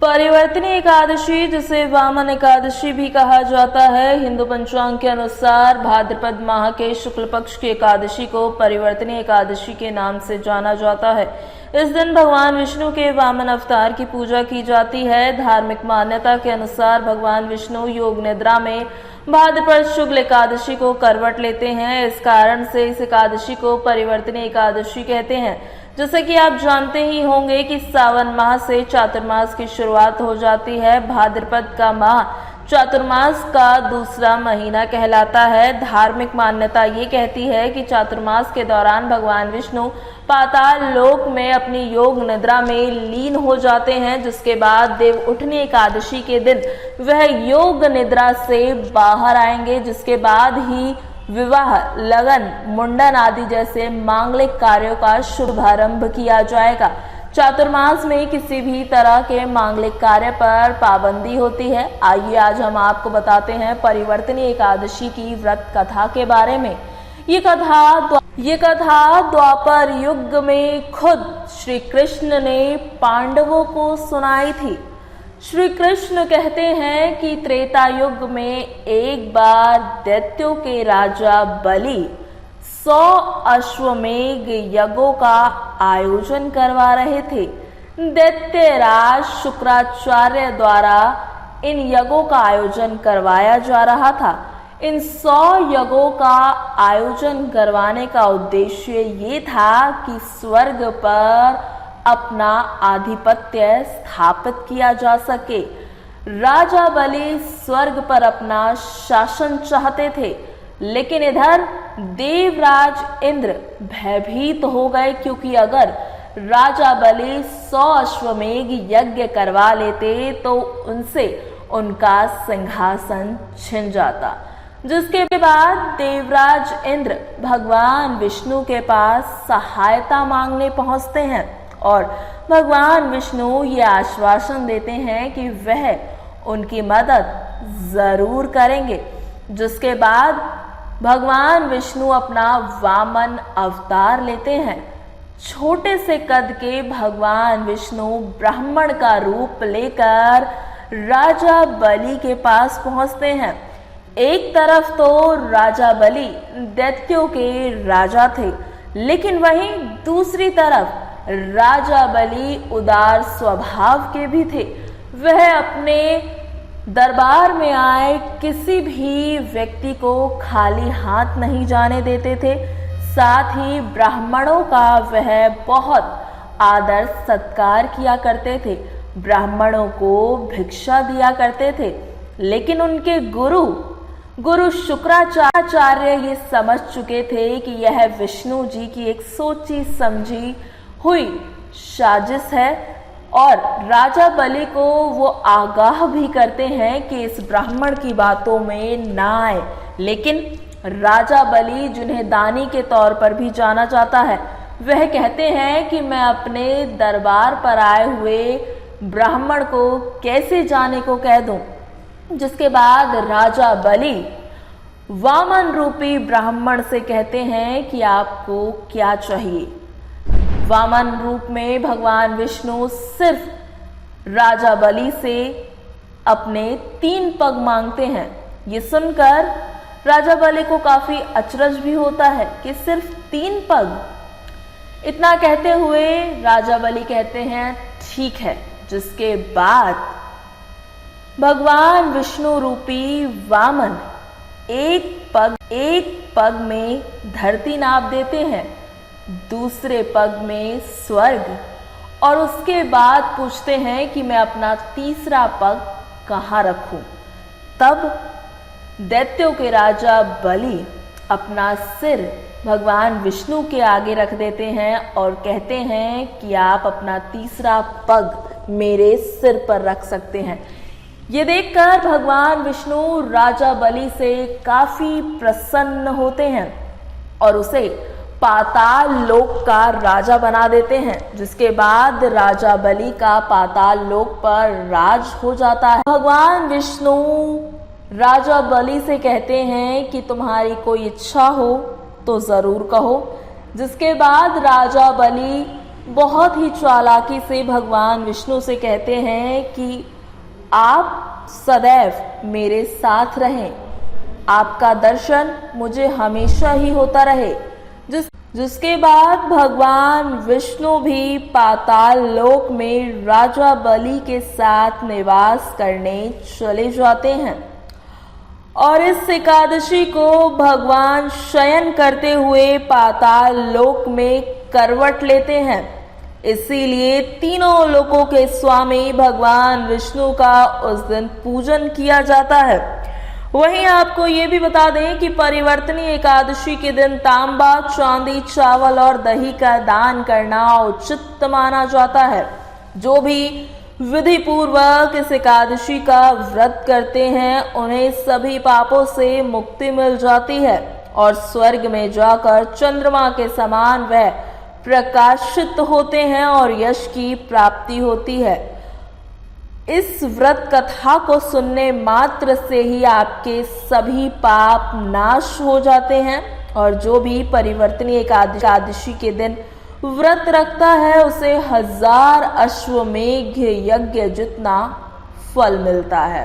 परिवर्तनी एकादशी, जिसे वामन एकादशी भी कहा जाता है, हिंदू पंचांग के अनुसार भाद्रपद माह के शुक्ल पक्ष की एकादशी को परिवर्तनी एकादशी के नाम से जाना जाता है। इस दिन भगवान विष्णु के वामन अवतार की पूजा की जाती है। धार्मिक मान्यता के अनुसार भगवान विष्णु योग निद्रा में भाद्रपद शुक्ल एकादशी को करवट लेते हैं। इस कारण से इस एकादशी को परिवर्तनी एकादशी कहते हैं। जैसे कि आप जानते ही होंगे कि सावन माह से चातुर्मास की शुरुआत हो जाती है। भाद्रपद का माह चातुर्मास का दूसरा महीना कहलाता है। धार्मिक मान्यता ये कहती है कि चातुर्मास के दौरान भगवान विष्णु पाताल लोक में अपनी योग निद्रा में लीन हो जाते हैं, जिसके बाद देव उठनी एकादशी के दिन वह योग निद्रा से बाहर आएंगे, जिसके बाद ही विवाह, लगन, मुंडन आदि जैसे मांगलिक कार्यों का शुभारंभ किया जाएगा। चातुर्मास में किसी भी तरह के मांगलिक कार्य पर पाबंदी होती है। आइए आज हम आपको बताते हैं परिवर्तनी एकादशी की व्रत कथा के बारे में। ये कथा द्वापर युग में खुद श्री कृष्ण ने पांडवों को सुनाई थी। श्री कृष्ण कहते हैं कि त्रेता युग में एक बार दैत्यों के राजा बलि 100 अश्वमेघ यज्ञों का आयोजन करवा रहे थे। दैत्यराज शुक्राचार्य द्वारा इन यज्ञों का आयोजन करवाया जा रहा था। इन 100 यज्ञों का आयोजन करवाने का उद्देश्य ये था कि स्वर्ग पर अपना आधिपत्य स्थापित किया जा सके। राजा बलि स्वर्ग पर अपना शासन चाहते थे, लेकिन इधर देवराज इंद्र भयभीत हो गए, क्योंकि अगर राजा बलि 100 अश्वमेघ यज्ञ करवा लेते तो उनसे उनका सिंहासन छिन जाता। जिसके बाद देवराज इंद्र भगवान विष्णु के पास सहायता मांगने पहुंचते हैं और भगवान विष्णु ये आश्वासन देते हैं कि वह उनकी मदद जरूर करेंगे। जिसके बाद भगवान विष्णु अपना वामन अवतार लेते हैं। छोटे से कद के भगवान विष्णु ब्राह्मण का रूप लेकर राजा बलि के पास पहुंचते हैं। एक तरफ तो राजा बलि दैत्यों के राजा थे, लेकिन वहीं दूसरी तरफ राजा बलि उदार स्वभाव के भी थे। वह अपने दरबार में आए किसी भी व्यक्ति को खाली हाथ नहीं जाने देते थे। साथ ही ब्राह्मणों का वह बहुत आदर सत्कार किया करते थे। ब्राह्मणों को भिक्षा दिया करते थे। लेकिन उनके गुरु शुक्राचार्य ये समझ चुके थे कि यह विष्णु जी की एक सोची समझी हुई साजिश है, और राजा बलि को वो आगाह भी करते हैं कि इस ब्राह्मण की बातों में ना आए। लेकिन राजा बलि, जिन्हें दानी के तौर पर भी जाना जाता है, वह कहते हैं कि मैं अपने दरबार पर आए हुए ब्राह्मण को कैसे जाने को कह दूं। जिसके बाद राजा बलि वामन रूपी ब्राह्मण से कहते हैं कि आपको क्या चाहिए। वामन रूप में भगवान विष्णु सिर्फ राजा बलि से अपने 3 पग मांगते हैं। ये सुनकर राजा बलि को काफी अचरज भी होता है कि सिर्फ 3 पग। इतना कहते हुए राजा बलि कहते हैं ठीक है। जिसके बाद भगवान विष्णु रूपी वामन एक पग में धरती नाप देते हैं, दूसरे पग में स्वर्ग, और उसके बाद पूछते हैं कि मैं अपना तीसरा पग कहाँ रखूं। तब दैत्यों के राजा बलि अपना सिर भगवान विष्णु के आगे रख देते हैं और कहते हैं कि आप अपना तीसरा पग मेरे सिर पर रख सकते हैं। ये देखकर भगवान विष्णु राजा बलि से काफी प्रसन्न होते हैं और उसे पाताल लोक का राजा बना देते हैं। जिसके बाद राजा बलि का पाताल लोक पर राज हो जाता है। भगवान विष्णु राजा बलि से कहते हैं कि तुम्हारी कोई इच्छा हो तो जरूर कहो। जिसके बाद राजा बलि बहुत ही चालाकी से भगवान विष्णु से कहते हैं कि आप सदैव मेरे साथ रहें, आपका दर्शन मुझे हमेशा ही होता रहे। जिसके बाद भगवान विष्णु भी पाताल लोक में राजा बलि के साथ निवास करने चले जाते हैं और इस एकादशी को भगवान शयन करते हुए पाताल लोक में करवट लेते हैं। इसीलिए तीनों लोकों के स्वामी भगवान विष्णु का उस दिन पूजन किया जाता है। वहीं आपको ये भी बता दें कि परिवर्तनीय एकादशी के दिन तांबा, चांदी, चावल और दही का दान करना उचित माना जाता है। जो भी विधि पूर्वक इस एकादशी का व्रत करते हैं उन्हें सभी पापों से मुक्ति मिल जाती है और स्वर्ग में जाकर चंद्रमा के समान वह प्रकाशित होते हैं और यश की प्राप्ति होती है। इस व्रत कथा को सुनने मात्र से ही आपके सभी पाप नाश हो जाते हैं और जो भी परिवर्तनीय एकादशी के दिन व्रत रखता है उसे 1000 अश्वमेघ यज्ञ जितना फल मिलता है।